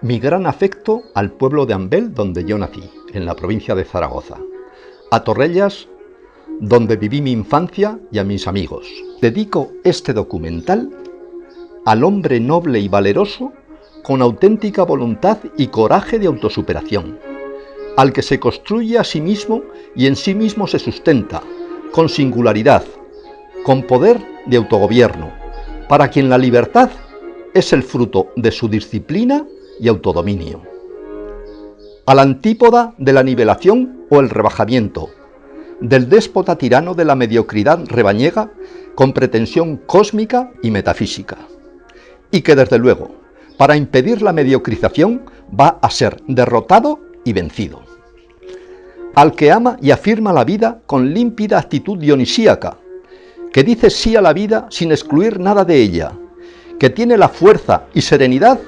Mi gran afecto al pueblo de Ambel, donde yo nací, en la provincia de Zaragoza. A Torrellas, donde viví mi infancia, y a mis amigos. Dedico este documental al hombre noble y valeroso con auténtica voluntad y coraje de autosuperación, al que se construye a sí mismo y en sí mismo se sustenta, con singularidad, con poder de autogobierno, para quien la libertad es el fruto de su disciplina y autodominio. A la antípoda de la nivelación o el rebajamiento, del déspota tirano de la mediocridad rebañega con pretensión cósmica y metafísica, y que desde luego, para impedir la mediocrización, va a ser derrotado y vencido. Al que ama y afirma la vida con límpida actitud dionisíaca, que dice sí a la vida sin excluir nada de ella, que tiene la fuerza y serenidad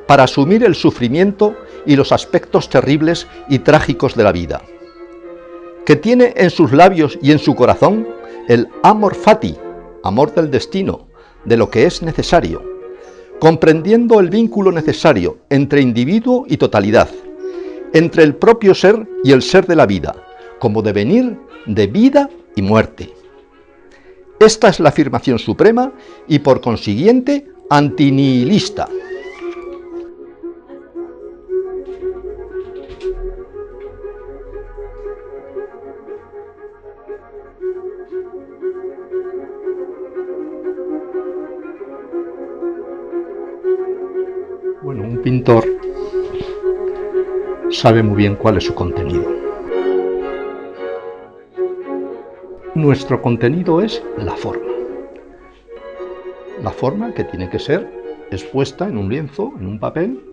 para asumir el sufrimiento y los aspectos terribles y trágicos de la vida, que tiene en sus labios y en su corazón el amor fati, amor del destino, de lo que es necesario, comprendiendo el vínculo necesario entre individuo y totalidad, entre el propio ser y el ser de la vida, como devenir de vida y muerte. Esta es la afirmación suprema y por consiguiente antinihilista. Bueno, un pintor sabe muy bien cuál es su contenido. Nuestro contenido es la forma. La forma que tiene que ser expuesta en un lienzo, en un papel,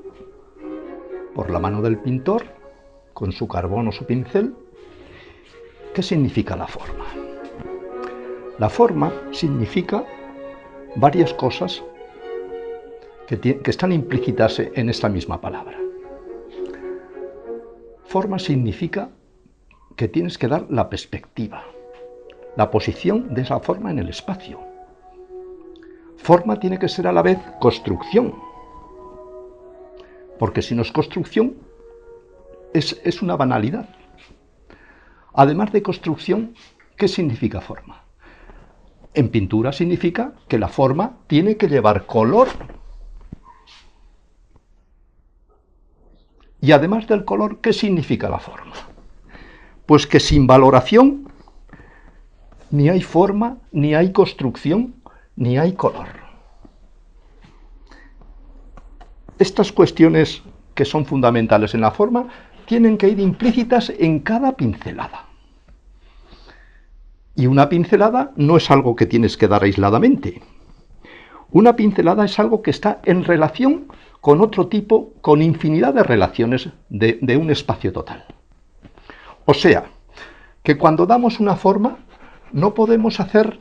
por la mano del pintor, con su carbón o su pincel. ¿Qué significa la forma? La forma significa varias cosas que están implícitas en esta misma palabra. Forma significa que tienes que dar la perspectiva, la posición de esa forma en el espacio. Forma tiene que ser a la vez construcción, porque si no es construcción, es una banalidad. Además de construcción, ¿qué significa forma? En pintura significa que la forma tiene que llevar color. Y además del color, ¿qué significa la forma? Pues que sin valoración ni hay forma, ni hay construcción, ni hay color. Estas cuestiones que son fundamentales en la forma tienen que ir implícitas en cada pincelada. Y una pincelada no es algo que tienes que dar aisladamente. Una pincelada es algo que está en relación con otro tipo, con infinidad de relaciones de un espacio total. O sea, que cuando damos una forma, no podemos hacer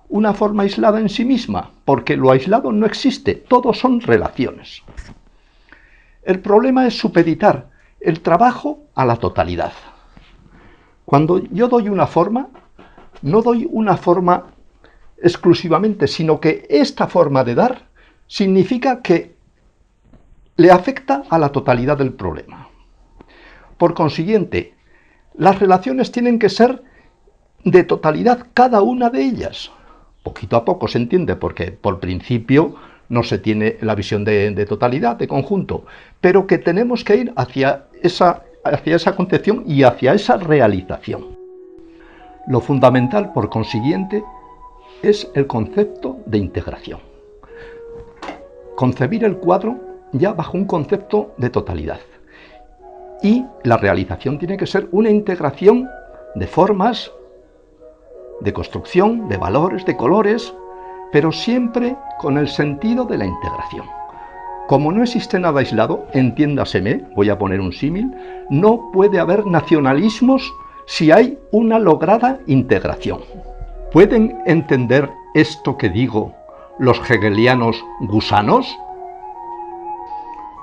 una forma aislada en sí misma, porque lo aislado no existe, todo son relaciones. El problema es supeditar el trabajo a la totalidad. Cuando yo doy una forma, no doy una forma exclusivamente, sino que esta forma de dar significa que le afecta a la totalidad del problema. Por consiguiente, las relaciones tienen que ser de totalidad cada una de ellas. Poquito a poco se entiende, porque por principio no se tiene la visión de totalidad, de conjunto, pero que tenemos que ir hacia esa concepción y hacia esa realización. Lo fundamental, por consiguiente, es el concepto de integración. Concebir el cuadro ya bajo un concepto de totalidad. Y la realización tiene que ser una integración de formas, de construcción, de valores, de colores, pero siempre con el sentido de la integración. Como no existe nada aislado, entiéndaseme, voy a poner un símil, no puede haber nacionalismos si hay una lograda integración. ¿Pueden entender esto que digo los hegelianos gusanos?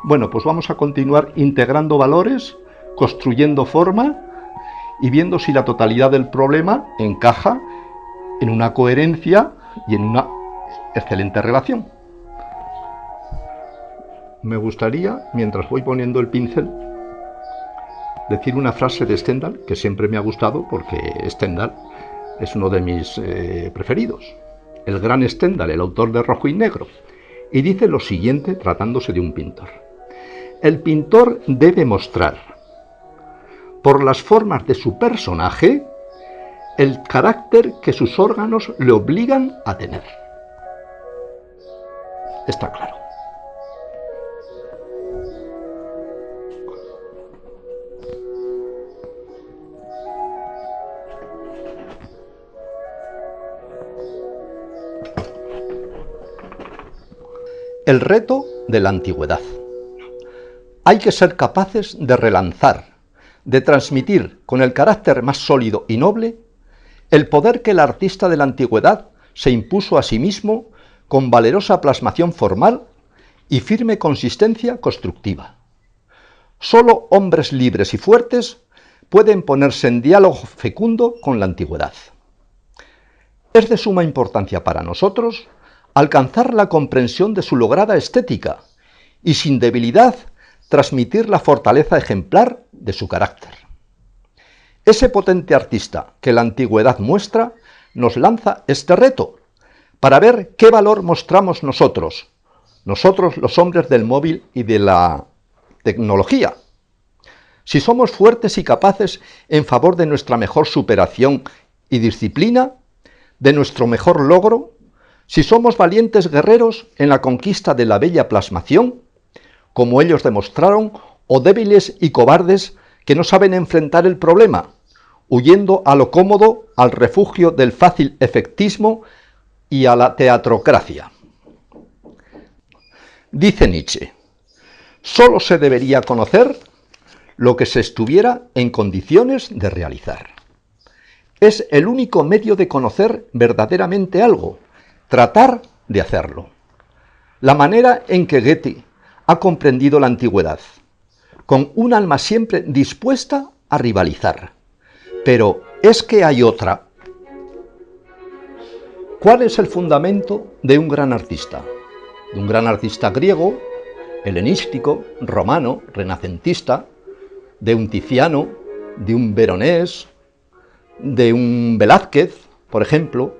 Bueno, pues vamos a continuar integrando valores, construyendo forma y viendo si la totalidad del problema encaja en una coherencia y en una excelente relación. me gustaría, mientras voy poniendo el pincel, decir una frase de Stendhal que siempre me ha gustado, porque Stendhal es uno de mis preferidos. El gran Stendhal, el autor de Rojo y Negro. Y dice lo siguiente tratándose de un pintor. El pintor debe mostrar, por las formas de su personaje, el carácter que sus órganos le obligan a tener. Está claro. El reto de la antigüedad. Hay que ser capaces de relanzar, de transmitir con el carácter más sólido y noble el poder que el artista de la antigüedad se impuso a sí mismo con valerosa plasmación formal y firme consistencia constructiva. Solo hombres libres y fuertes pueden ponerse en diálogo fecundo con la antigüedad. Es de suma importancia para nosotros alcanzar la comprensión de su lograda estética y sin debilidad transmitir la fortaleza ejemplar de su carácter. Ese potente artista que la antigüedad muestra nos lanza este reto para ver qué valor mostramos nosotros los hombres del móvil y de la tecnología. Si somos fuertes y capaces en favor de nuestra mejor superación y disciplina, de nuestro mejor logro, si somos valientes guerreros en la conquista de la bella plasmación, como ellos demostraron, o débiles y cobardes que no saben enfrentar el problema, huyendo a lo cómodo, al refugio del fácil efectismo y a la teatrocracia. Dice Nietzsche, solo se debería conocer lo que se estuviera en condiciones de realizar. Es el único medio de conocer verdaderamente algo, tratar de hacerlo. La manera en que Goethe ha comprendido la antigüedad, con un alma siempre dispuesta a rivalizar. Pero ¿es que hay otra? ¿Cuál es el fundamento de un gran artista? De un gran artista griego, helenístico, romano, renacentista, de un Tiziano, de un Veronés, de un Velázquez, por ejemplo,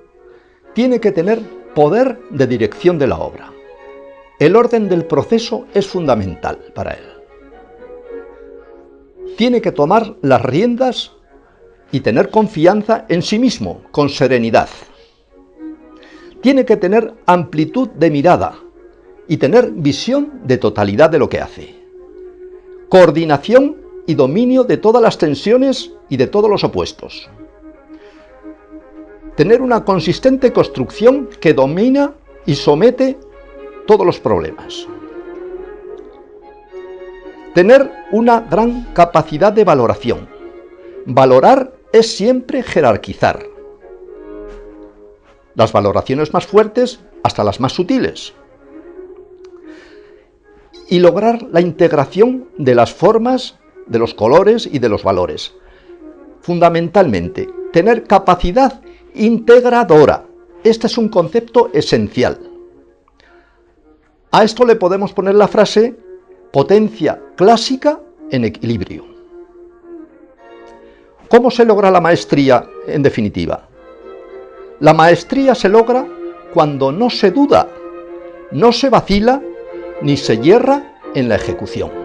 tiene que tener poder de dirección de la obra. El orden del proceso es fundamental para él. Tiene que tomar las riendas y tener confianza en sí mismo, con serenidad. Tiene que tener amplitud de mirada y tener visión de totalidad de lo que hace. Coordinación y dominio de todas las tensiones y de todos los opuestos. Tener una consistente construcción que domina y somete todos los problemas. Tener una gran capacidad de valoración. Valorar es siempre jerarquizar. Las valoraciones más fuertes hasta las más sutiles. Y lograr la integración de las formas, de los colores y de los valores. Fundamentalmente, tener capacidad integradora. Este es un concepto esencial. A esto le podemos poner la frase potencia clásica en equilibrio. ¿Cómo se logra la maestría en definitiva? La maestría se logra cuando no se duda, no se vacila ni se yerra en la ejecución.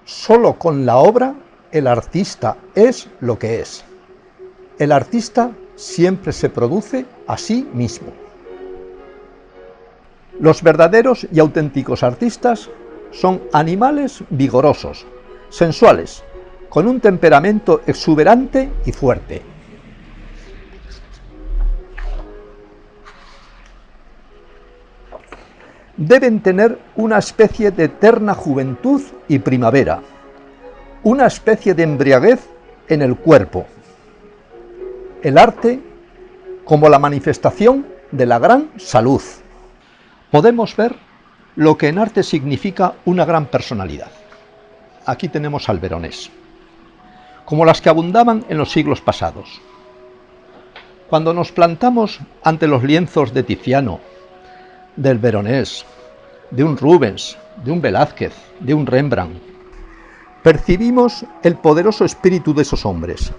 Solo con la obra el artista es lo que es. El artista siempre se produce a sí mismo. Los verdaderos y auténticos artistas son animales vigorosos, sensuales, con un temperamento exuberante y fuerte. deben tener una especie de eterna juventud y primavera, una especie de embriaguez en el cuerpo. El arte como la manifestación de la gran salud. Podemos ver lo que en arte significa una gran personalidad. Aquí tenemos al Veronés, como las que abundaban en los siglos pasados. Cuando nos plantamos ante los lienzos de Tiziano, del Veronés, de un Rubens, de un Velázquez, de un Rembrandt, percibimos el poderoso espíritu de esos hombres,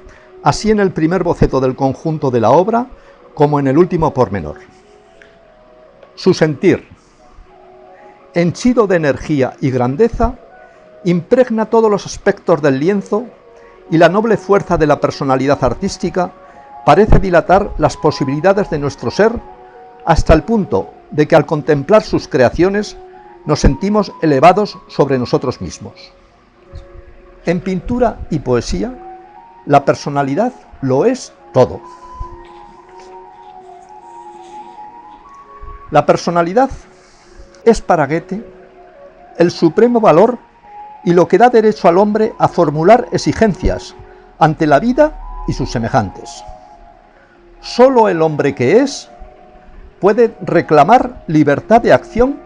así en el primer boceto del conjunto de la obra como en el último pormenor. Su sentir, henchido de energía y grandeza, impregna todos los aspectos del lienzo y la noble fuerza de la personalidad artística parece dilatar las posibilidades de nuestro ser hasta el punto de que al contemplar sus creaciones nos sentimos elevados sobre nosotros mismos. En pintura y poesía, la personalidad lo es todo. La personalidad es para Goethe el supremo valor y lo que da derecho al hombre a formular exigencias ante la vida y sus semejantes. Solo el hombre que es puede reclamar libertad de acción,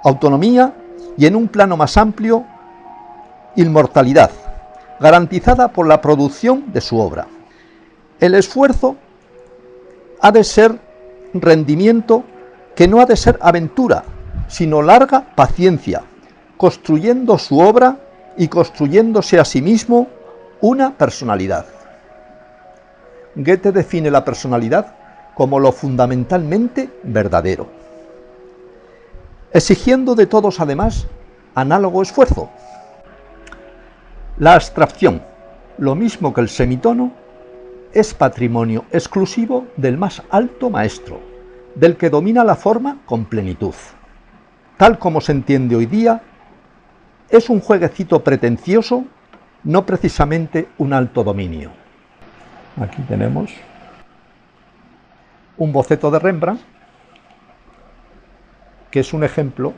autonomía y, en un plano más amplio, inmortalidad, garantizada por la producción de su obra. El esfuerzo ha de ser rendimiento que no ha de ser aventura, sino larga paciencia, construyendo su obra y construyéndose a sí mismo una personalidad. Goethe define la personalidad como lo fundamentalmente verdadero, exigiendo de todos además análogo esfuerzo. La abstracción, lo mismo que el semitono, es patrimonio exclusivo del más alto maestro, del que domina la forma con plenitud. Tal como se entiende hoy día, es un jueguecito pretencioso, no precisamente un alto dominio. Aquí tenemos un boceto de Rembrandt, que es un ejemplo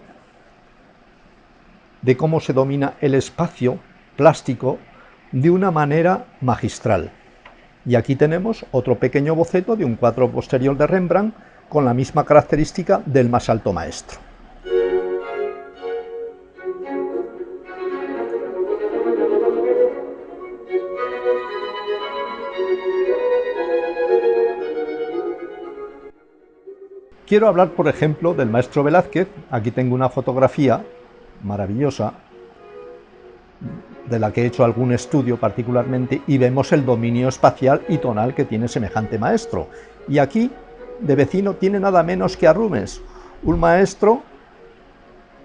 de cómo se domina el espacio plástico de una manera magistral. Y aquí tenemos otro pequeño boceto de un cuadro posterior de Rembrandt con la misma característica del más alto maestro. Quiero hablar, por ejemplo, del maestro Velázquez. Aquí tengo una fotografía maravillosa de la que he hecho algún estudio particularmente, y vemos el dominio espacial y tonal que tiene semejante maestro. Y aquí, de vecino, tiene nada menos que a Rubens, un maestro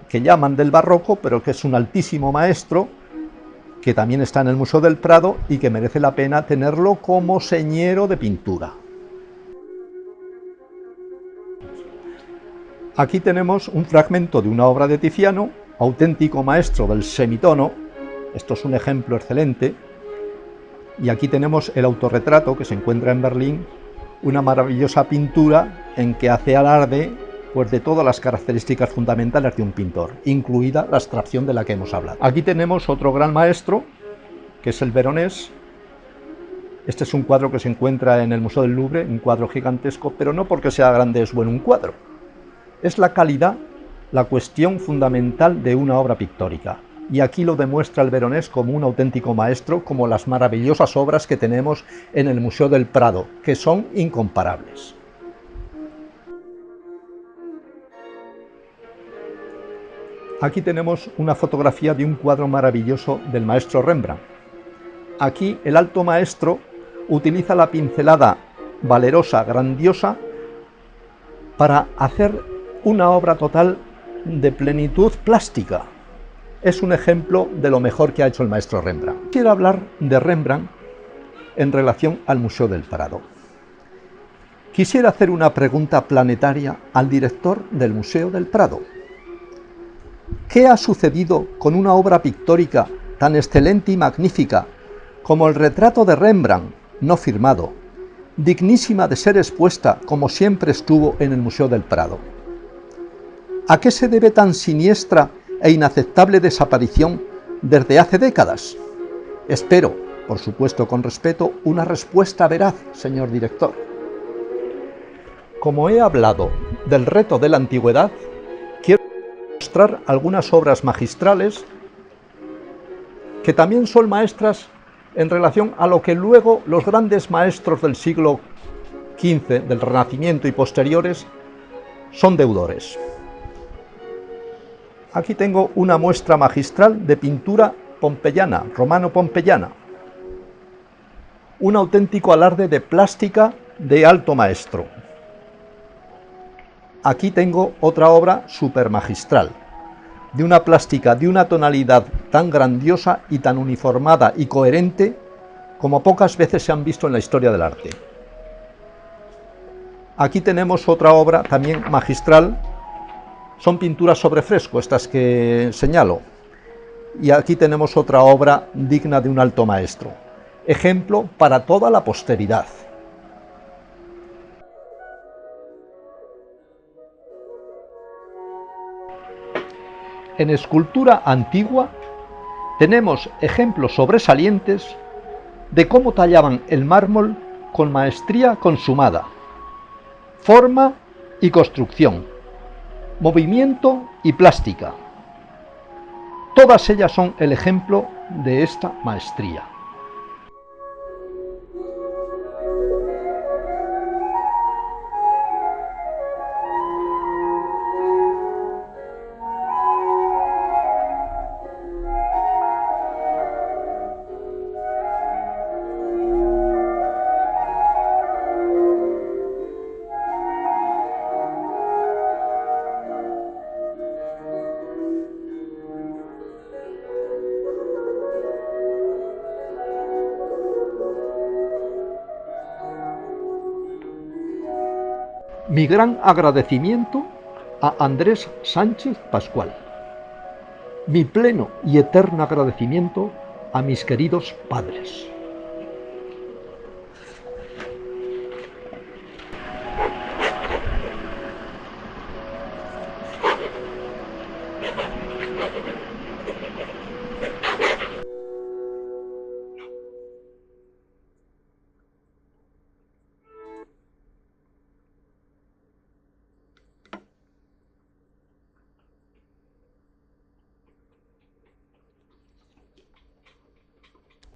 que llaman del barroco, pero que es un altísimo maestro, que también está en el Museo del Prado y que merece la pena tenerlo como señero de pintura. Aquí tenemos un fragmento de una obra de Tiziano, auténtico maestro del semitono. Esto es un ejemplo excelente. Y aquí tenemos el autorretrato que se encuentra en Berlín, una maravillosa pintura en que hace alarde pues, de todas las características fundamentales de un pintor, incluida la abstracción de la que hemos hablado. Aquí tenemos otro gran maestro, que es el Veronés. Este es un cuadro que se encuentra en el Museo del Louvre, un cuadro gigantesco, pero no porque sea grande es bueno un cuadro. Es la calidad la cuestión fundamental de una obra pictórica. Y aquí lo demuestra el Veronés como un auténtico maestro, como las maravillosas obras que tenemos en el Museo del Prado, que son incomparables. Aquí tenemos una fotografía de un cuadro maravilloso del maestro Rembrandt. Aquí el alto maestro utiliza la pincelada valerosa, grandiosa, para hacer una obra total de plenitud plástica. Es un ejemplo de lo mejor que ha hecho el maestro Rembrandt. Quiero hablar de Rembrandt en relación al Museo del Prado. Quisiera hacer una pregunta planetaria al director del Museo del Prado. ¿Qué ha sucedido con una obra pictórica tan excelente y magnífica como el retrato de Rembrandt, no firmado, dignísima de ser expuesta como siempre estuvo en el Museo del Prado? ¿A qué se debe tan siniestra e inaceptable desaparición desde hace décadas? Espero, por supuesto con respeto, una respuesta veraz, señor director. Como he hablado del reto de la antigüedad, quiero mostrar algunas obras magistrales que también son maestras en relación a lo que luego los grandes maestros del siglo XV, del Renacimiento y posteriores, son deudores. Aquí tengo una muestra magistral de pintura pompeyana, romano-pompeyana. Un auténtico alarde de plástica de alto maestro. Aquí tengo otra obra supermagistral, de una plástica, de una tonalidad tan grandiosa y tan uniformada y coherente como pocas veces se han visto en la historia del arte. Aquí tenemos otra obra también magistral, son pinturas sobre fresco estas que señalo, y aquí tenemos otra obra digna de un alto maestro, ejemplo para toda la posteridad. En escultura antigua tenemos ejemplos sobresalientes de cómo tallaban el mármol con maestría consumada, forma y construcción, movimiento y plástica. Todas ellas son el ejemplo de esta maestría. Mi gran agradecimiento a Andrés Sánchez Pascual. Mi pleno y eterno agradecimiento a mis queridos padres.